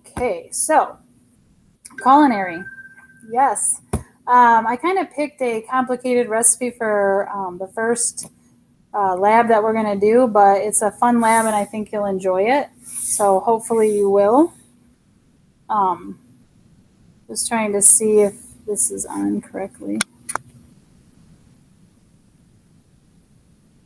Okay, so culinary. Yes. I kind of picked a complicated recipe for the first lab that we're going to do, but it's a fun lab and I think you'll enjoy it. So hopefully you will. Just trying to see if this is on correctly.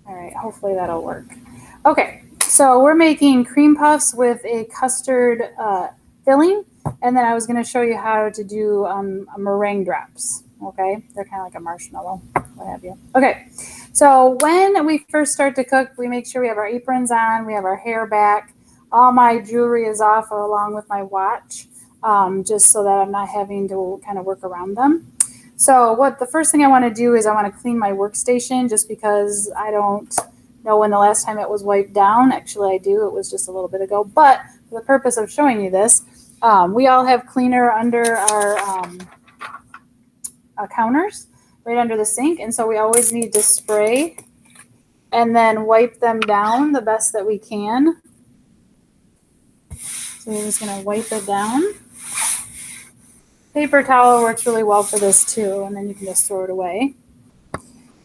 All right, hopefully that'll work. Okay, so we're making cream puffs with a custard filling, and then I was going to show you how to do meringue drops. Okay, they're kind of like a marshmallow, what have you. Okay, so when we first start to cook, we make sure we have our aprons on, we have our hair back, all my jewelry is off along with my watch, just so that I'm not having to kind of work around them. So the first thing I want to do is I want to clean my workstation, just because I don't know when the last time it was wiped down. Actually, I do. It was just a little bit ago. But for the purpose of showing you this, we all have cleaner under our counters, right under the sink. And so we always need to spray and then wipe them down the best that we can. So we're just going to wipe it down. Paper towel works really well for this too, and then you can just throw it away.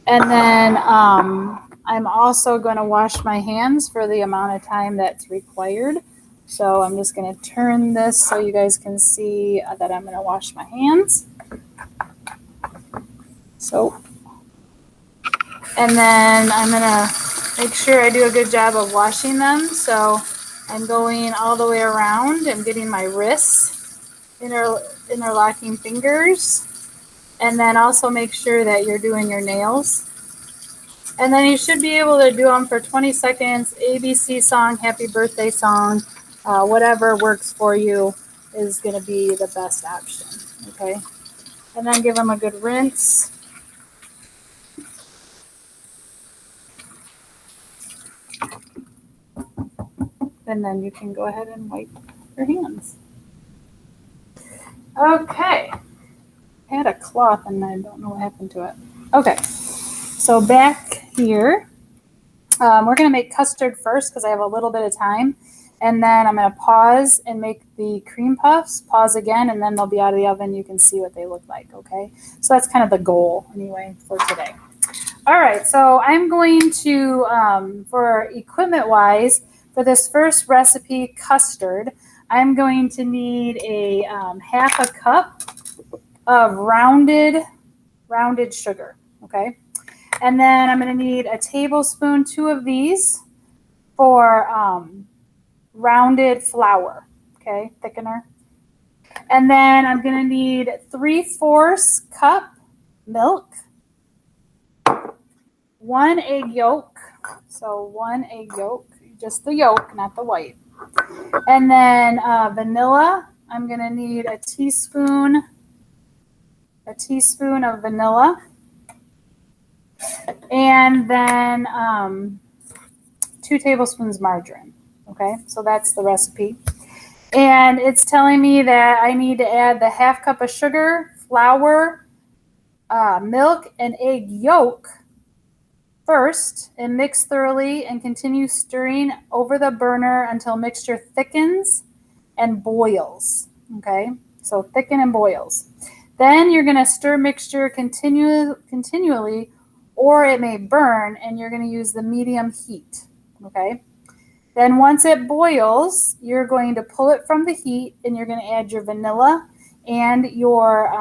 And then I'm also going to wash my hands for the amount of time that's required. So I'm just going to turn this so you guys can see that I'm going to wash my hands. So, and then I'm going to make sure I do a good job of washing them. So I'm going all the way around and getting my wrists, interlocking fingers, and then also make sure that you're doing your nails. And then you should be able to do them for 20 seconds. ABC song, happy birthday song, whatever works for you is going to be the best option. Okay. And then give them a good rinse. And then you can go ahead and wipe your hands. Okay. I had a cloth and I don't know what happened to it. Okay. So back here, we're going to make custard first because I have a little bit of time. And then I'm going to pause and make the cream puffs, pause again, and then they'll be out of the oven. You can see what they look like, okay? So that's kind of the goal anyway for today. All right, so I'm going to, for equipment-wise, for this first recipe, custard, I'm going to need a half a cup of rounded sugar, okay? And then I'm going to need a tablespoon, 2 of these for rounded flour, okay, thickener. And then I'm going to need 3/4 cup milk, 1 egg yolk, so 1 egg yolk, just the yolk, not the white. And then vanilla, I'm going to need a teaspoon of vanilla. And then 2 tablespoons margarine. Okay, so that's the recipe. And it's telling me that I need to add the half cup of sugar, flour, milk, and egg yolk first, and mix thoroughly and continue stirring over the burner until mixture thickens and boils. Okay, so thicken and boils. Then you're going to stir mixture continually, or it may burn, and you're going to use the medium heat. Okay. Then once it boils, you're going to pull it from the heat, and you're going to add your vanilla and your,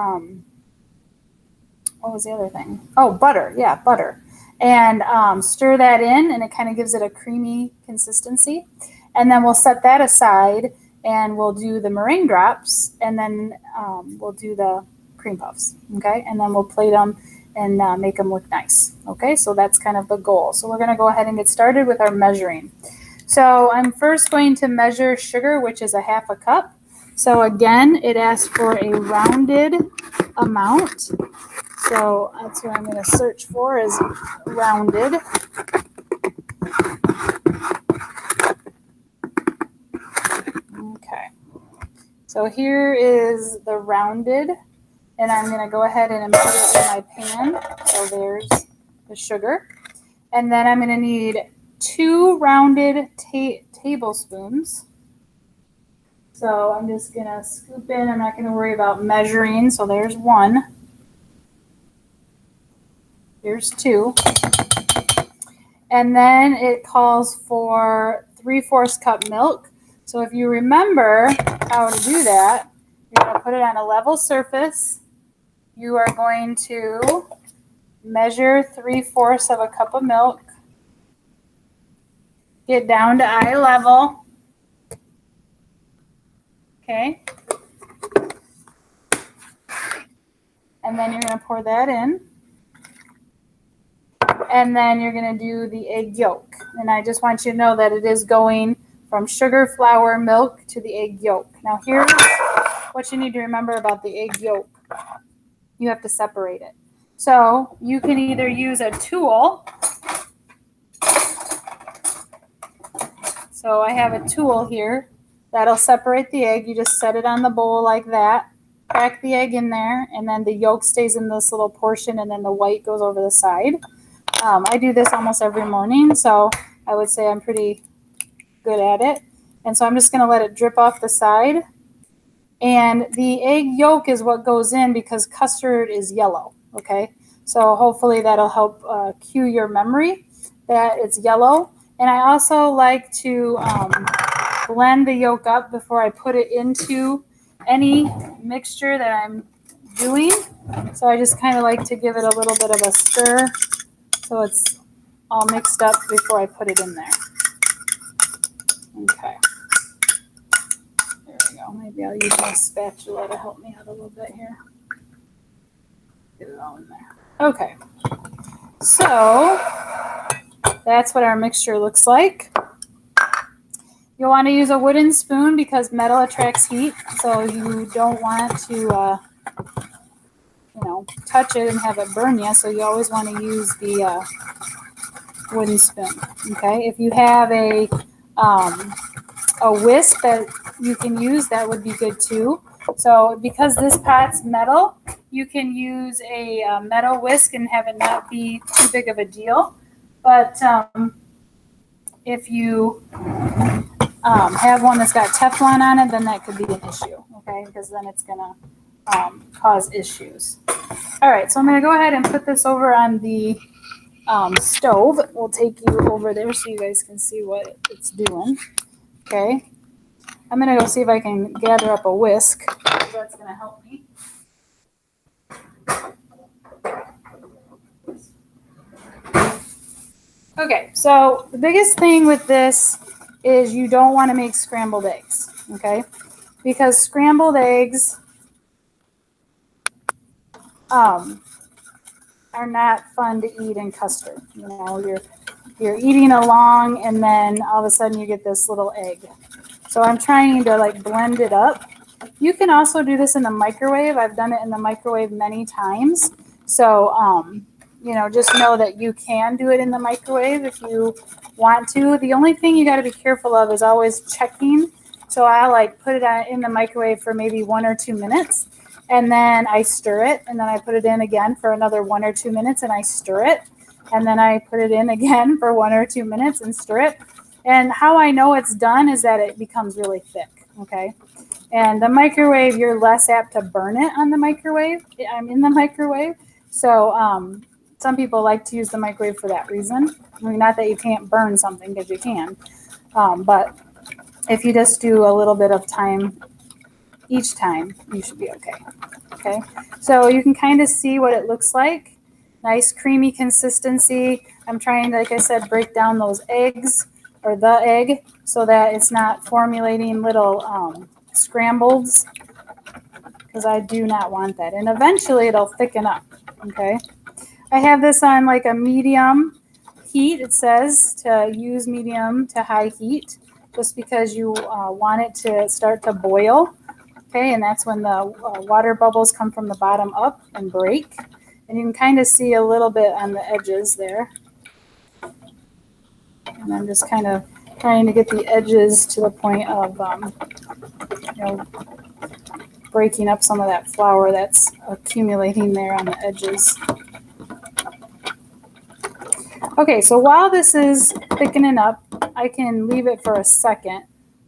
what was the other thing? Oh, butter. Yeah, butter. And stir that in, and it kind of gives it a creamy consistency. And then we'll set that aside, and we'll do the meringue drops, and then we'll do the cream puffs. Okay, and then we'll plate them and make them look nice. Okay, so that's kind of the goal. So we're going to go ahead and get started with our measuring. So I'm first going to measure sugar, which is a half a cup. So again, it asks for a rounded amount. So that's what I'm going to search for, is rounded. Okay. So here is the rounded, and I'm going to go ahead and put it in my pan. So there's the sugar. And then I'm going to need 2 rounded tablespoons. So I'm just gonna scoop in. I'm not gonna worry about measuring. So there's one. Here's two. And then it calls for 3/4 cup milk. So if you remember how to do that, you're gonna put it on a level surface. You are going to measure 3/4 of a cup of milk. Get down to eye level. Okay. And then you're gonna pour that in. And then you're going to do the egg yolk. And I just want you to know that it is going from sugar, flour, milk to the egg yolk. Now here's what you need to remember about the egg yolk. You have to separate it. So you can either use a tool. So I have a tool here that'll separate the egg. You just set it on the bowl like that. Crack the egg in there, and then the yolk stays in this little portion, and then the white goes over the side. I do this almost every morning, so I would say I'm pretty good at it. And so I'm just going to let it drip off the side. And the egg yolk is what goes in because custard is yellow, okay? So hopefully that'll help cue your memory that it's yellow. And I also like to blend the yolk up before I put it into any mixture that I'm doing. So I just kind of like to give it a little bit of a stir so it's all mixed up before I put it in there. Okay. There we go. Maybe I'll use my spatula to help me out a little bit here. Get it all in there. Okay. So that's what our mixture looks like. You'll want to use a wooden spoon because metal attracts heat. So you don't want to touch it and have it burn you. So you always want to use the wooden spoon. Okay, if you have a whisk that you can use, that would be good too. So because this pot's metal, you can use a metal whisk and have it not be too big of a deal. But if you have one that's got Teflon on it, then that could be an issue. Okay, because then it's gonna cause issues. All right, so I'm gonna go ahead and put this over on the stove. We'll take you over there so you guys can see what it's doing. Okay, I'm gonna go see if I can gather up a whisk. That's gonna help me. Okay, so the biggest thing with this is you don't want to make scrambled eggs. Okay, because scrambled eggs are not fun to eat in custard. You know, you're eating along and then all of a sudden you get this little egg. So I'm trying to like blend it up. You can also do this in the microwave. I've done it in the microwave many times. So, just know that you can do it in the microwave if you want to. The only thing you got to be careful of is always checking. So I like put it in the microwave for maybe 1 or 2 minutes. And then I stir it, and then I put it in again for another 1 or 2 minutes, and I stir it. And then I put it in again for 1 or 2 minutes and stir it. And how I know it's done is that it becomes really thick, okay? And the microwave, you're less apt to burn it on the microwave. I'm in the microwave. So some people like to use the microwave for that reason. I mean, not that you can't burn something, because you can. But if you just do a little bit of time each time, you should be okay. Okay, so you can kind of see what it looks like. Nice creamy consistency. I'm trying, like I said, break down those eggs or the egg so that it's not formulating little scrambles, because I do not want that. And eventually it'll thicken up. Okay, I have this on like a medium heat. It says to use medium to high heat just because you want it to start to boil. Okay, and that's when the water bubbles come from the bottom up and break. And you can kind of see a little bit on the edges there. And I'm just kind of trying to get the edges to the point of, breaking up some of that flour that's accumulating there on the edges. Okay, so while this is thickening up, I can leave it for a second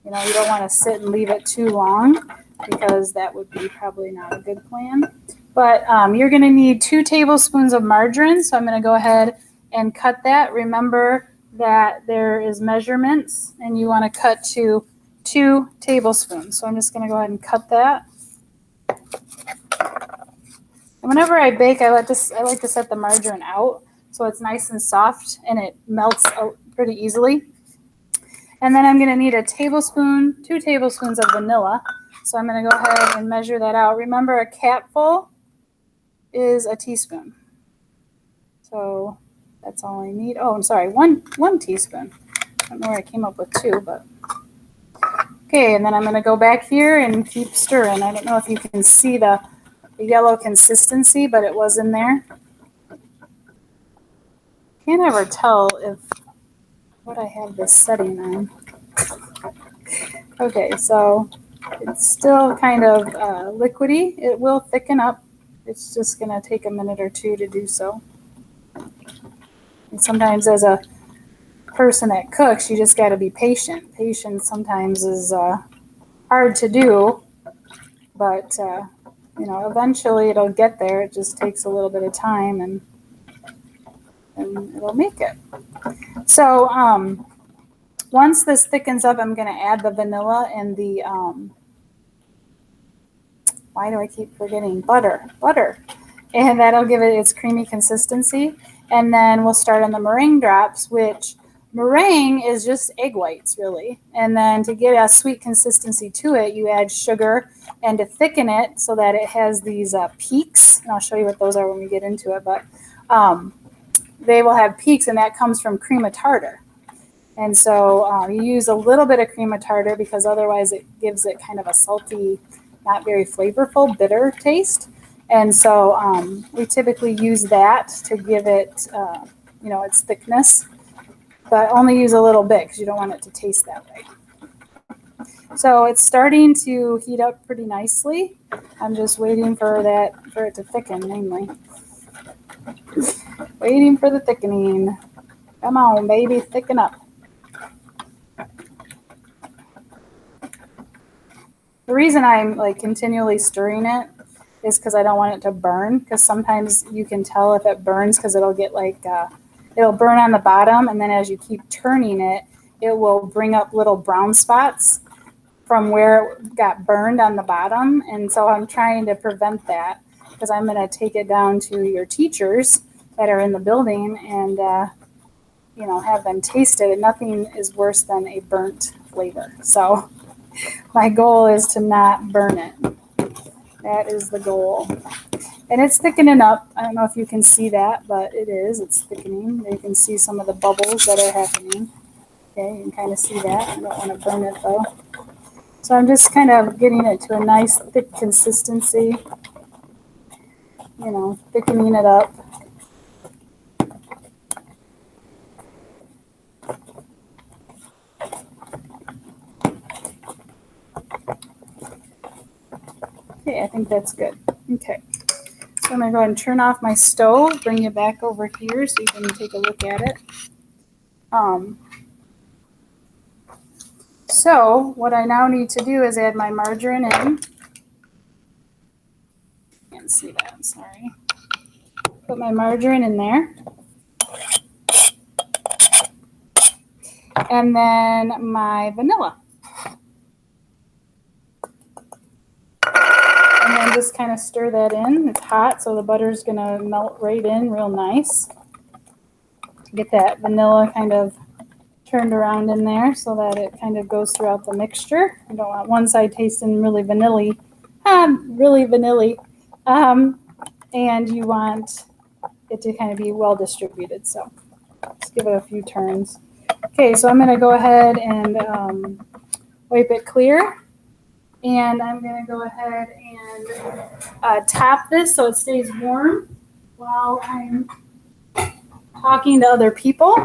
You know, you don't want to sit and leave it too long because that would be probably not a good plan. But you're going to need 2 tablespoons of margarine. So I'm going to go ahead and cut that. Remember that there is measurements and you want to cut to 2 tablespoons. So I'm just going to go ahead and cut that. And whenever I bake, I like to set the margarine out so it's nice and soft and it melts out pretty easily. And then I'm going to need 2 tablespoons of vanilla. So I'm going to go ahead and measure that out. Remember, a capful is a teaspoon. So that's all I need. Oh, I'm sorry, one teaspoon. I don't know where I came up with 2, but okay. And then I'm going to go back here and keep stirring. I don't know if you can see the yellow consistency, but it was in there. Can't ever tell what I have this setting on. Okay, so it's still kind of liquidy. It will thicken up. It's just going to take a minute or 2 to do so. And sometimes as a person that cooks, you just got to be patient. Patience sometimes is hard to do, but you know, eventually it'll get there. It just takes a little bit of time and it'll make it. So once this thickens up, I'm going to add the vanilla and the, why do I keep forgetting? Butter. And that'll give it its creamy consistency. And then we'll start on the meringue drops, which meringue is just egg whites, really. And then to get a sweet consistency to it, you add sugar, and to thicken it so that it has these peaks. And I'll show you what those are when we get into it. But they will have peaks, and that comes from cream of tartar. And so you use a little bit of cream of tartar because otherwise it gives it kind of a salty, not very flavorful, bitter taste. And so we typically use that to give it, you know, its thickness, but only use a little bit because you don't want it to taste that way. So it's starting to heat up pretty nicely. I'm just waiting for it to thicken, mainly. Waiting for the thickening. Come on, baby, thicken up. The reason I'm like continually stirring it is because I don't want it to burn, because sometimes you can tell if it burns because it'll get like, it'll burn on the bottom, and then as you keep turning it, it will bring up little brown spots from where it got burned on the bottom. And so I'm trying to prevent that because I'm going to take it down to your teachers that are in the building and, you know, have them taste it. And nothing is worse than a burnt flavor. So my goal is to not burn it. That is the goal. And it's thickening up. I don't know if you can see that, but it is. It's thickening. You can see some of the bubbles that are happening. Okay, you can kind of see that. I don't want to burn it though. So I'm just kind of getting it to a nice thick consistency. You know, thickening it up. Okay, I think that's good. Okay, so I'm going to go ahead and turn off my stove, bring you back over here so you can take a look at it. So what I now need to do is add my margarine in. Can't see that, I'm sorry. Put my margarine in there. And then my vanilla. And then just kind of stir that in. It's hot, so the butter's going to melt right in real nice. Get that vanilla kind of turned around in there so that it kind of goes throughout the mixture. I don't want one side tasting really vanilla-y. And you want it to kind of be well distributed. So just give it a few turns. Okay, so I'm going to go ahead and wipe it clear. And I'm going to go ahead and tap this so it stays warm while I'm talking to other people.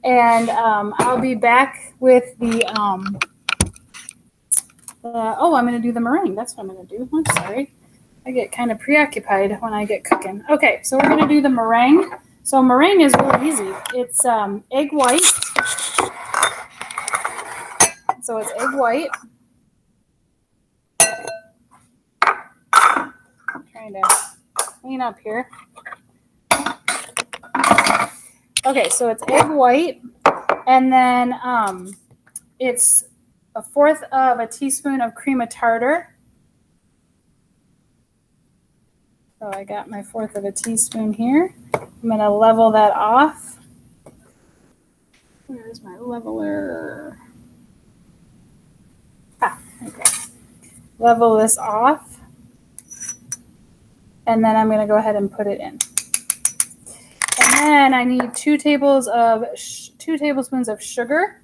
And I'll be back with the, I'm going to do the meringue. That's what I'm going to do. I'm sorry. I get kind of preoccupied when I get cooking. Okay, so we're going to do the meringue. So meringue is really easy. It's egg white. So it's egg white. I'm trying to clean up here. Okay, so it's egg white, and then it's 1/4 of a teaspoon of cream of tartar. So I got my 1/4 of a teaspoon here. I'm going to level that off. Where's my leveler? Okay. Level this off. And then I'm going to go ahead and put it in. And then I need 2 tablespoons of sugar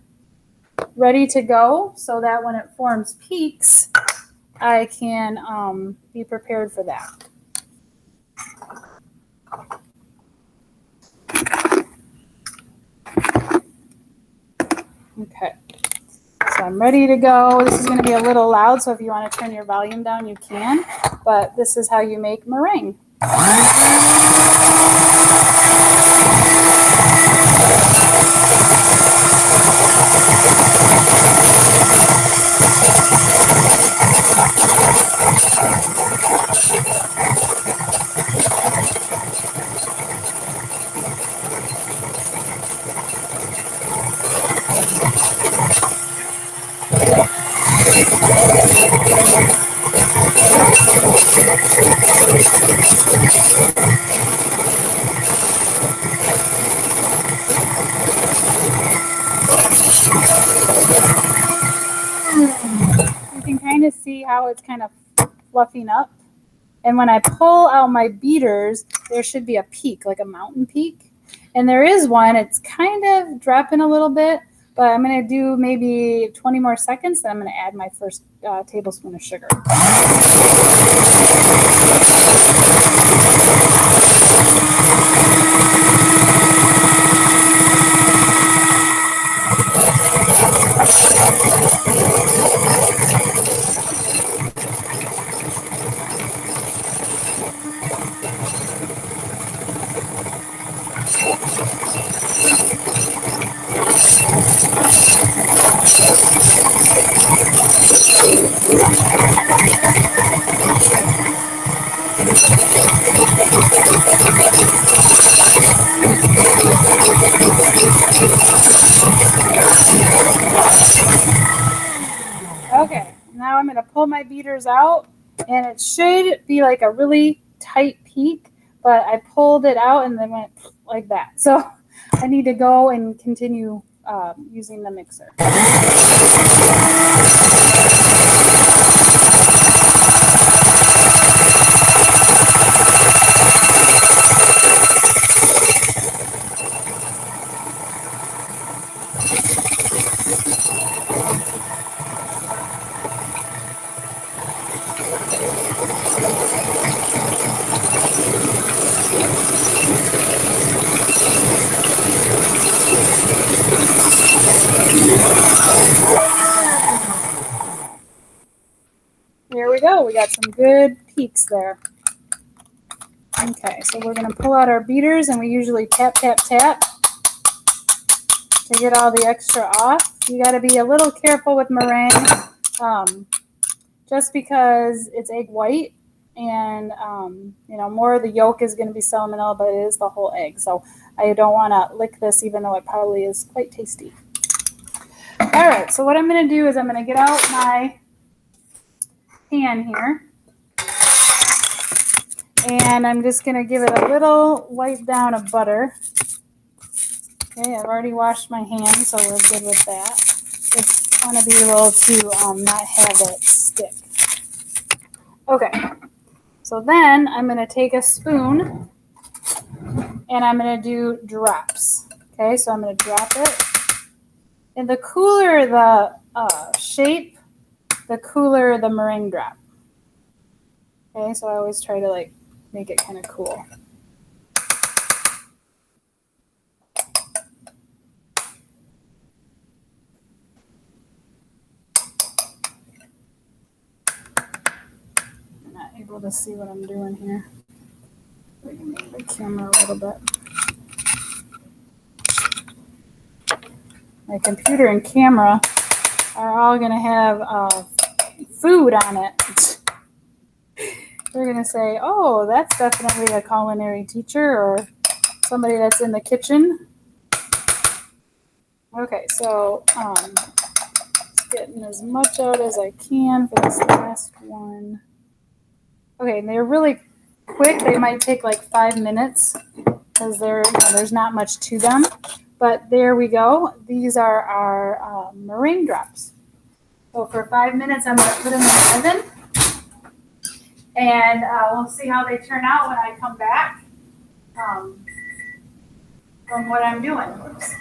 ready to go so that when it forms peaks, I can be prepared for that. Okay, so I'm ready to go. This is going to be a little loud, so if you want to turn your volume down, you can. But this is how you make meringue. You can kind of see how it's kind of fluffing up. And when I pull out my beaters, there should be a peak, like a mountain peak. And there is one. It's kind of dropping a little bit, but I'm going to do maybe 20 more seconds, then I'm going to add my first tablespoon of sugar. Okay, now I'm going to pull my beaters out, and it should be like a really tight peak, but I pulled it out and then went like that. So I need to go and continue using the mixer. There we go. We got some good peaks there. Okay, so we're going to pull out our beaters, and we usually tap, tap, tap to get all the extra off. You got to be a little careful with meringue, just because it's egg white, and more of the yolk is going to be salmonella, but it is the whole egg. So I don't want to lick this, even though it probably is quite tasty. All right, so what I'm going to do is I'm going to get out my pan here, and I'm just going to give it a little wipe down of butter. Okay, I've already washed my hands, so we're good with that. Just want to be able to not have it stick. Okay, so then I'm going to take a spoon, and I'm going to do drops. Okay, so I'm going to drop it. And the cooler the shape, the cooler the meringue drop. Okay, so I always try to make it kind of cool. I'm not able to see what I'm doing here. We can move the camera a little bit. My computer and camera are all going to have food on it. They're going to say, oh, that's definitely a culinary teacher or somebody that's in the kitchen. Okay, so getting as much out as I can for this last one. Okay, and they're really quick. They might take like 5 minutes because there's not much to them. But there we go. These are our meringue drops. So for 5 minutes, I'm going to put them in the oven. And we'll see how they turn out when I come back from what I'm doing. Oops.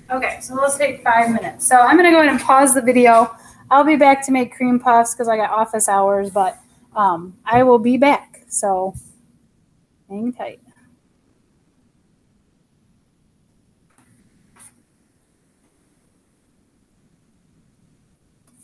Okay, so let's take 5 minutes. So I'm going to go ahead and pause the video. I'll be back to make cream puffs because I got office hours, but I will be back. So hang tight.